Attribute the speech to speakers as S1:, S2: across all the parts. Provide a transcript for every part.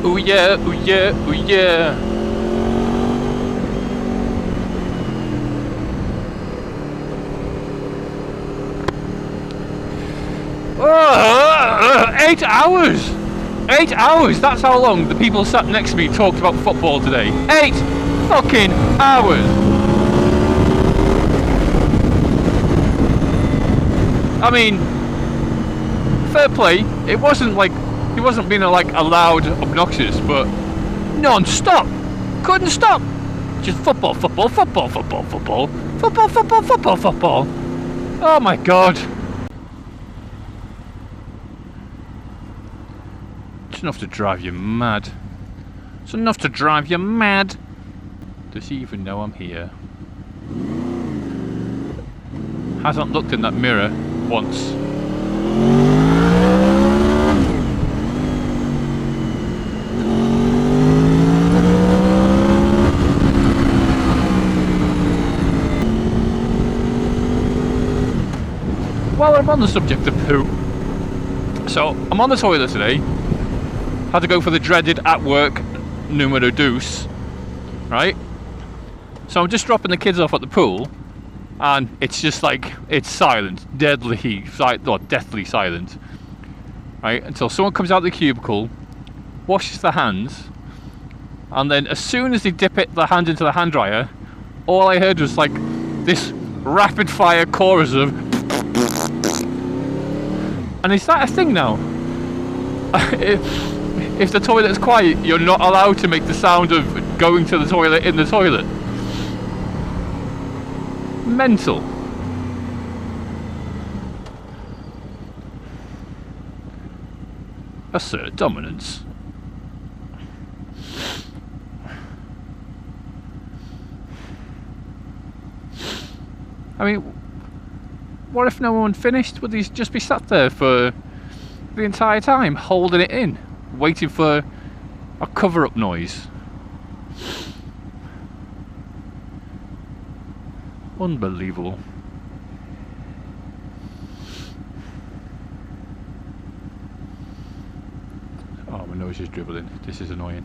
S1: Ooh yeah, ooh yeah, ooh yeah. Oh, 8 hours! 8 hours! That's how long the people sat next to me talked about football today. 8 fucking hours! I mean, fair play. It wasn't like he wasn't being like loud, obnoxious, but non-stop. Couldn't stop. Just football, football, football, football, football, football, football, football, football. Oh my god. It's enough to drive you mad. It's enough to drive you mad. Does he even know I'm here? Hasn't looked in that mirror once. While I'm on the subject of poo, so I'm on the toilet today. Had to go for the dreaded at work numero dos, right? So I'm just dropping the kids off at the pool, and it's just like, it's silent, deathly silent, right? Until someone comes out of the cubicle, washes their hands, and then as soon as they dip the hand into the hand dryer, all I heard was like this rapid fire chorus of. And is that a thing now? If the toilet's quiet, you're not allowed to make the sound of going to the toilet in the toilet. Mental. Assert dominance. I mean, what if no one finished? Would these just be sat there for the entire time, holding it in, waiting for a cover-up noise? Unbelievable. Oh, my nose is dribbling. This is annoying.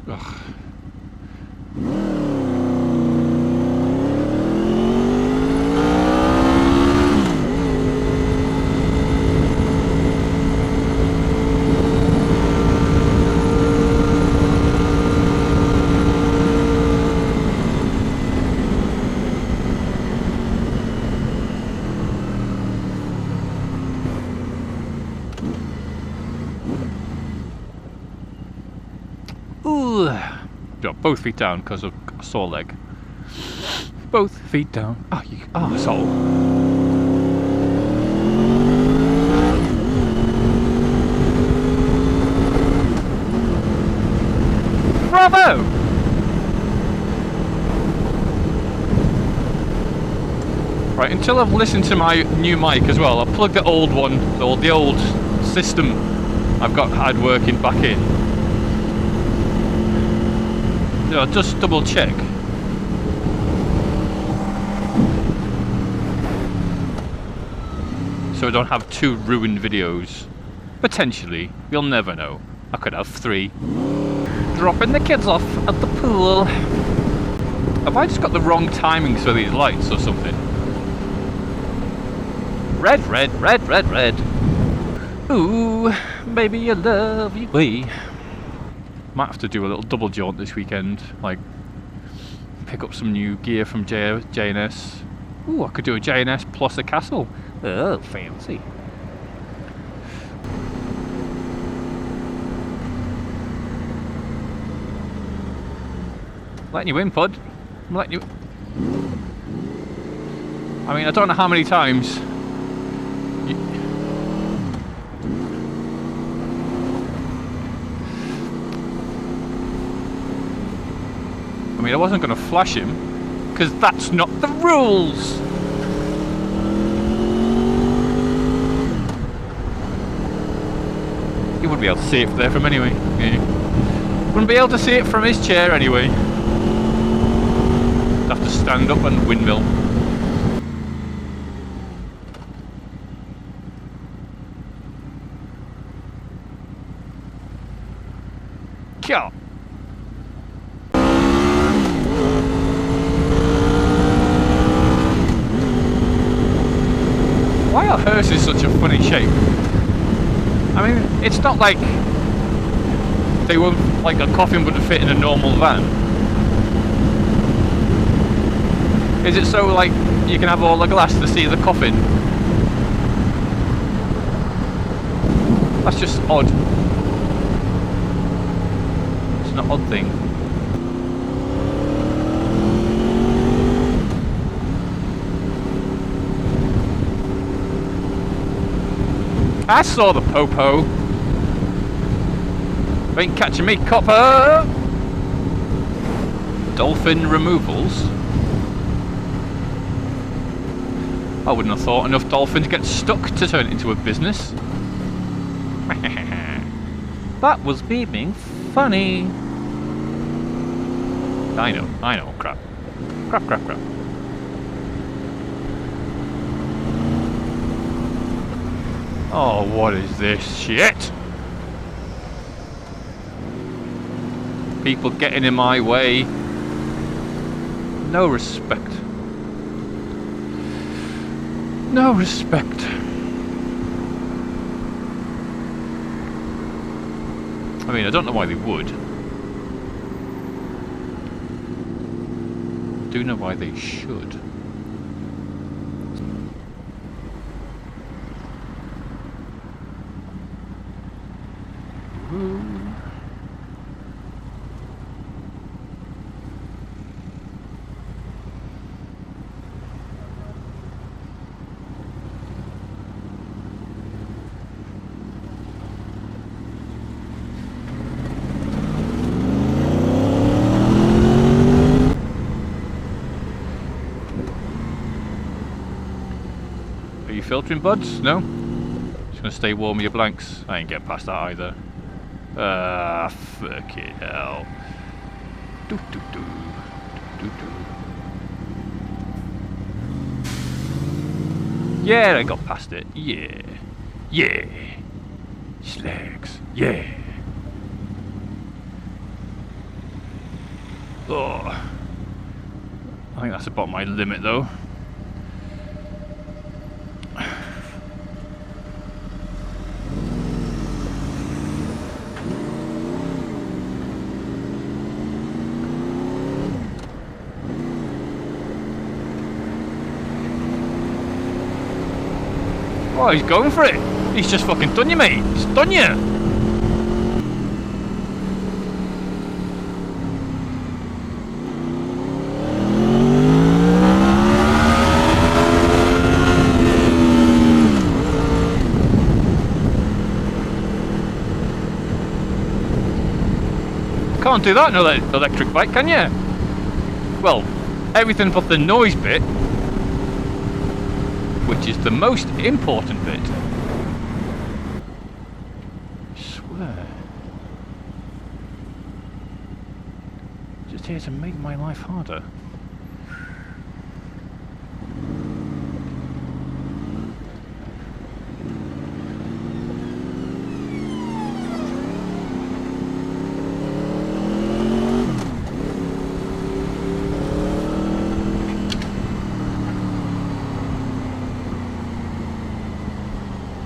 S1: Ugh. Got both feet down because of a sore leg. Both feet down. Oh, you arsehole. Bravo! Right, until I've listened to my new mic as well, I'll plug the old one, or the old system I've had working back in. No, just double check. So I don't have 2 ruined videos. Potentially. You'll never know. I could have 3. Dropping the kids off at the pool. Have I just got the wrong timings for these lights or something? Red, red, red, red, red. Ooh, baby, I love you. Wee. Might have to do a little double jaunt this weekend, like pick up some new gear from J&S. Ooh, I could do a J&S plus a castle. Oh, fancy. Letting you in, bud. I'm letting you. I mean, I don't know how many times. I mean, I wasn't going to flash him, because that's not the rules! He wouldn't be able to see it there from anyway. Yeah. Wouldn't be able to see it from his chair anyway. Have to stand up and windmill. Kya. Why are hearses such a funny shape? I mean, it's not like they were like a coffin wouldn't fit in a normal van. Is it so like you can have all the glass to see the coffin? That's just odd. It's an odd thing. I saw the popo. Ain't catching me, copper. Dolphin removals. I wouldn't have thought enough dolphins get stuck to turn it into a business. That was me being funny. I know, crap. Crap. Oh, what is this shit? People getting in my way. No respect. No respect. I mean, I don't know why they would. I do know why they should. Are you filtering, buds? No? Just gonna stay warm with your blanks. I ain't getting past that either. Fucking hell. Do. Yeah, I got past it. Yeah. Slags. Yeah. Oh. I think that's about my limit though. Oh, he's going for it. He's just fucking done you, mate. He's done you. Can't do that in an electric bike, can you? Well, everything but the noise bit, which is the most important bit. I swear. Just here to make my life harder.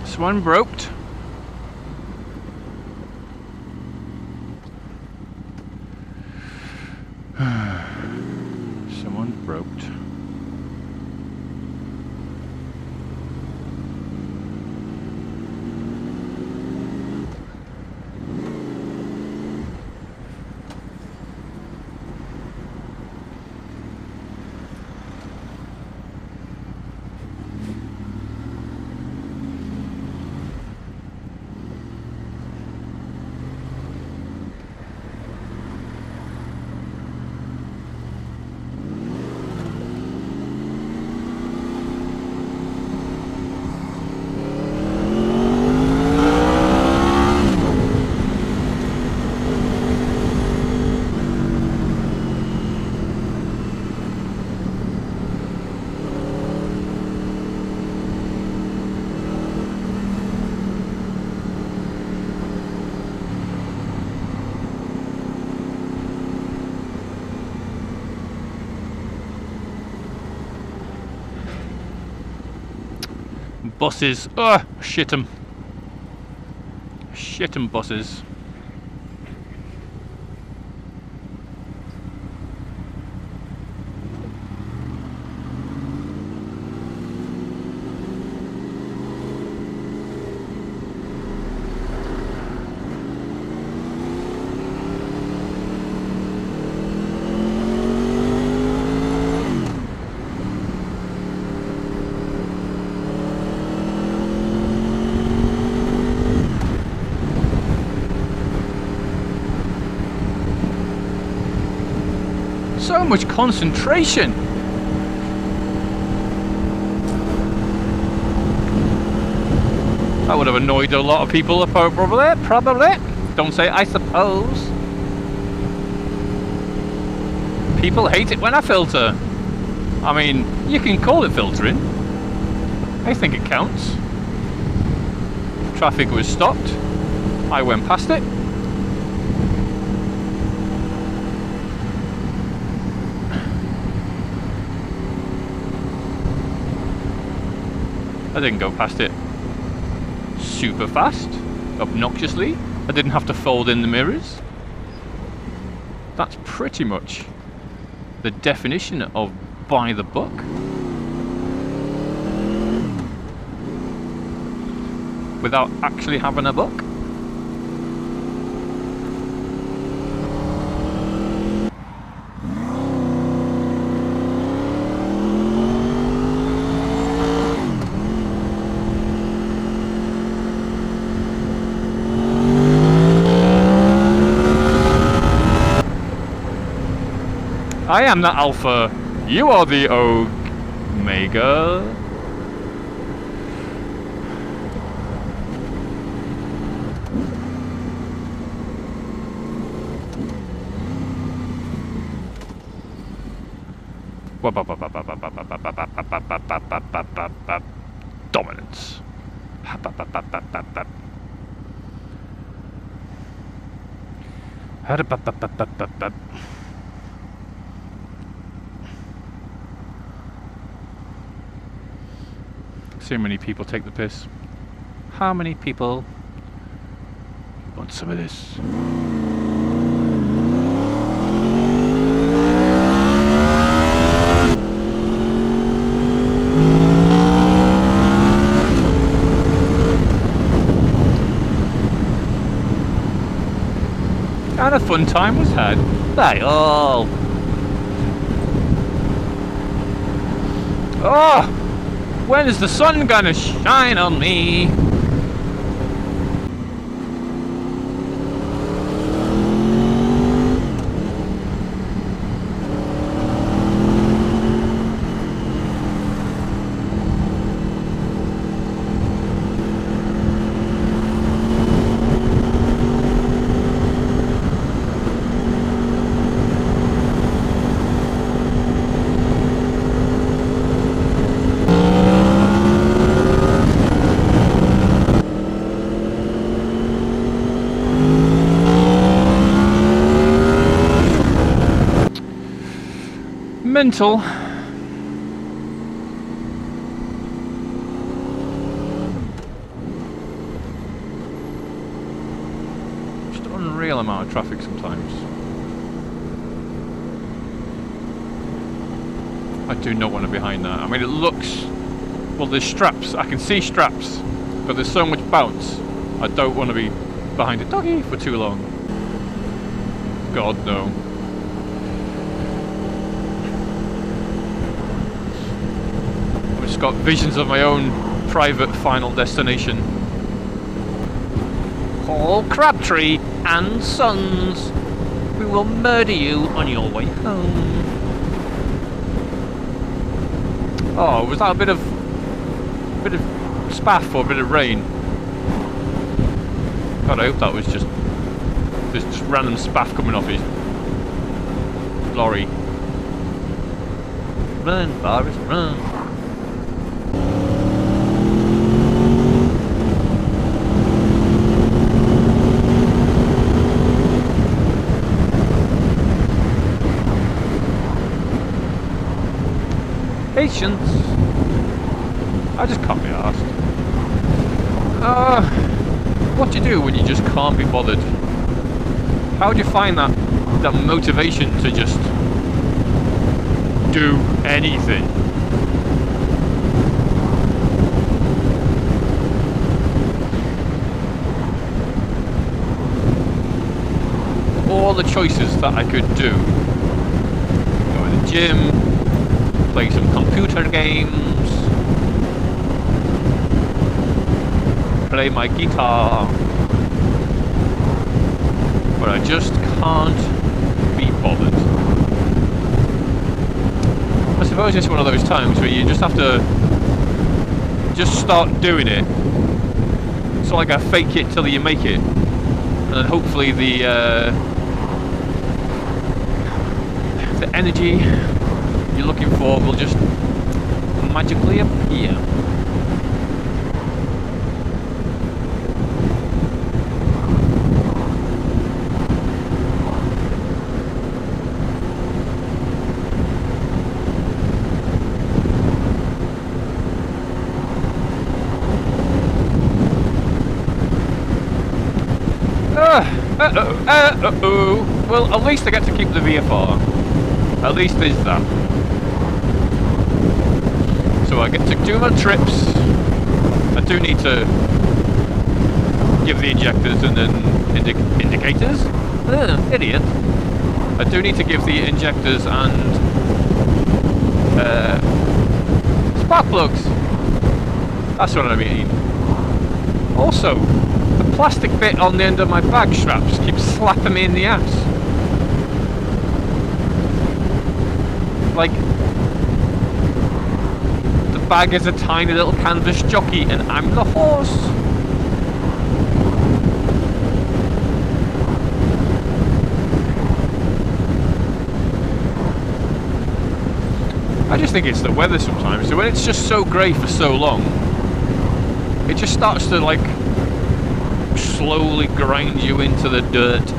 S1: Someone broked. Someone broked. buses. Ugh, shit 'em. Shit 'em buses. So much concentration. That would have annoyed a lot of people probably. Don't say I suppose. People hate it when I filter. I mean, you can call it filtering. I think it counts. Traffic was stopped. I went past it. I didn't go past it super fast, obnoxiously. I didn't have to fold in the mirrors. That's pretty much the definition of by the book. Without actually having a book. I am the Alpha, you are the Omega. Dominance. So many people take the piss. How many people want some of this? And a fun time was had by all. Oh! When is the sun gonna shine on me? Mental. Just unreal amount of traffic sometimes. I do not want to be behind that. I mean, it looks, well, there's straps. I can see straps, but there's so much bounce. I don't want to be behind a doggy for too long. God, no. Got visions of my own private final destination. Paul Crabtree and Sons, we will murder you on your way home. Oh, was that a bit of spaff or a bit of rain? God, I hope that was just random spaff coming off his lorry. Run, Boris, run. Patience. I just can't be asked. What do you do when you just can't be bothered? How do you find that motivation to just do anything? All the choices that I could do. Go to the gym, play some computer games, play my guitar, but I just can't be bothered. I suppose it's one of those times where you just have to just start doing it. It's like a fake it till you make it, and then hopefully the energy you're looking for will just magically appear. Well, at least I get to keep the VFR. At least there's that. So I get to do my trips. I do need to give the injectors and then indicators. Idiot. I do need to give the injectors and spark plugs. That's what I mean. Also, the plastic bit on the end of my bag straps keeps slapping me in the ass. Like, the bag is a tiny little canvas jockey and I'm the horse. I just think it's the weather sometimes. So when it's just so grey for so long, it just starts to like slowly grind you into the dirt.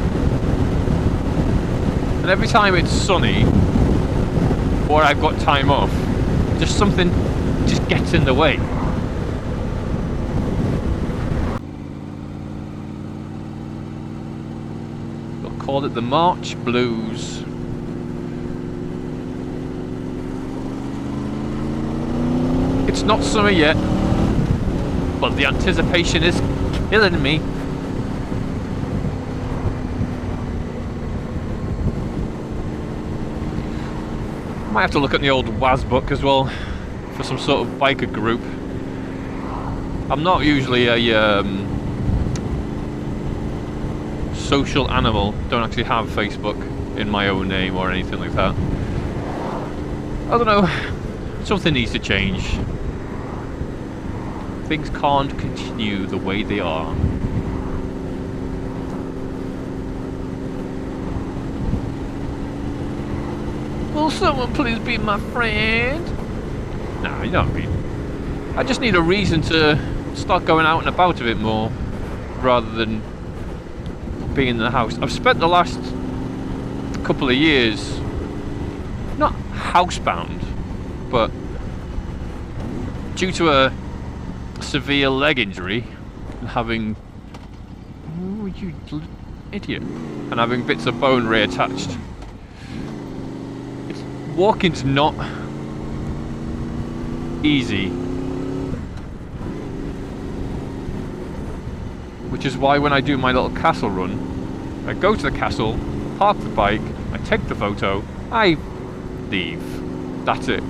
S1: And every time it's sunny or I've got time off, just something just gets in the way. We'll call it the March Blues. It's not summer yet, but the anticipation is killing me. Might have to look at the old WAS book as well for some sort of biker group. I'm not usually a social animal. Don't actually have Facebook in my own name or anything like that. I don't know. Something needs to change. Things can't continue the way they are. Will someone please be my friend? Nah, you know what I mean. I just need a reason to start going out and about a bit more, rather than being in the house. I've spent the last couple of years not housebound, but due to a severe leg injury and having you idiot and having bits of bone reattached, walking's not easy, which is why when I do my little castle run, I go to the castle, park the bike, I take the photo, I leave. That's it.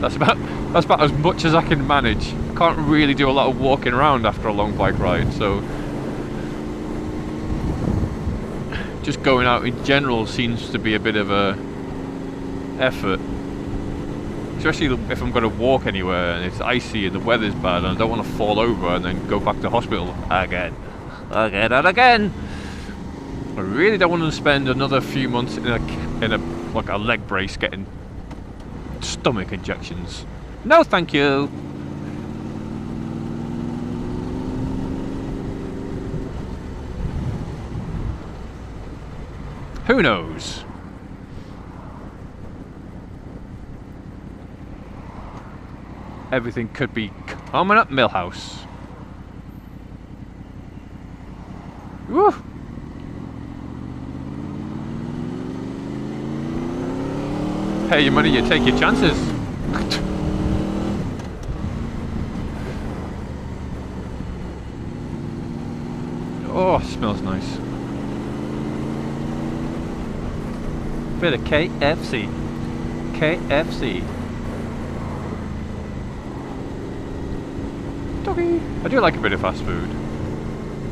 S1: That's about as much as I can manage. I can't really do a lot of walking around after a long bike ride, so just going out in general seems to be a bit of a effort, especially if I'm going to walk anywhere and it's icy and the weather's bad and I don't want to fall over and then go back to hospital again and again. I really don't want to spend another few months in a like a leg brace getting stomach injections. No, thank you. Who knows? everything could be coming up Millhouse. Woo! Pay your money, you take your chances. Oh, smells nice. Bit of KFC. KFC. Doggy. I do like a bit of fast food.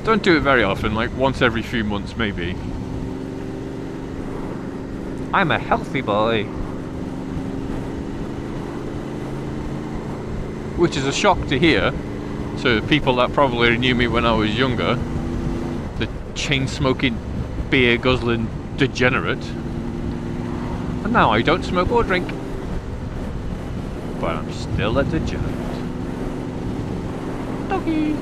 S1: Don't do it very often, like once every few months maybe. I'm a healthy boy. Which is a shock to hear to people that probably knew me when I was younger. The chain-smoking, beer-guzzling degenerate. And now I don't smoke or drink. But I'm still a degenerate. Doggy!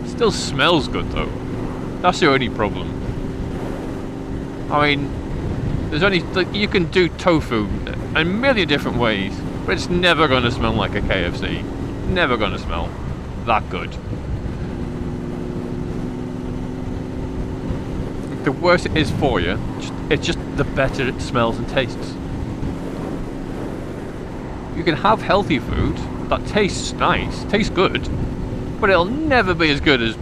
S1: Still smells good though. That's the only problem. I mean, there's only, like, you can do tofu a million different ways, but it's never going to smell like a KFC. Never going to smell that good. The worse it is for you, it's just the better it smells and tastes. You can have healthy food that tastes nice, tastes good, but it'll never be as good as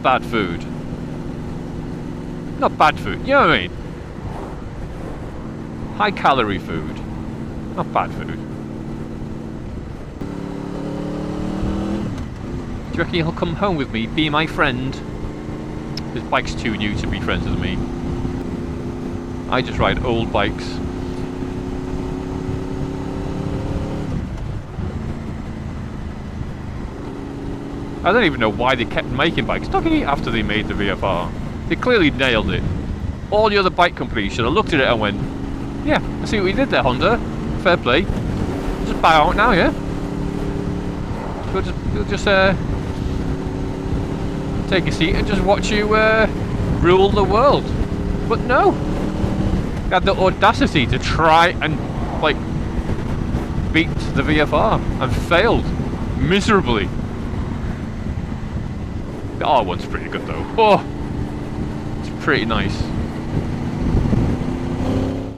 S1: bad food. Not bad food, you know what I mean? High calorie food, not bad food. Do you reckon he'll come home with me, be my friend? His bike's too new to be friends with me. I just ride old bikes. I don't even know why they kept making bikes after they made the VFR. They clearly nailed it. All the other bike companies should have looked at it and went, yeah, I see what you did there, Honda. Fair play. Just buy out now, yeah? We'll just take a seat and just watch you rule the world. But no. They had the audacity to try and, like, beat the VFR and failed miserably. The R one's pretty good though. Oh, it's pretty nice.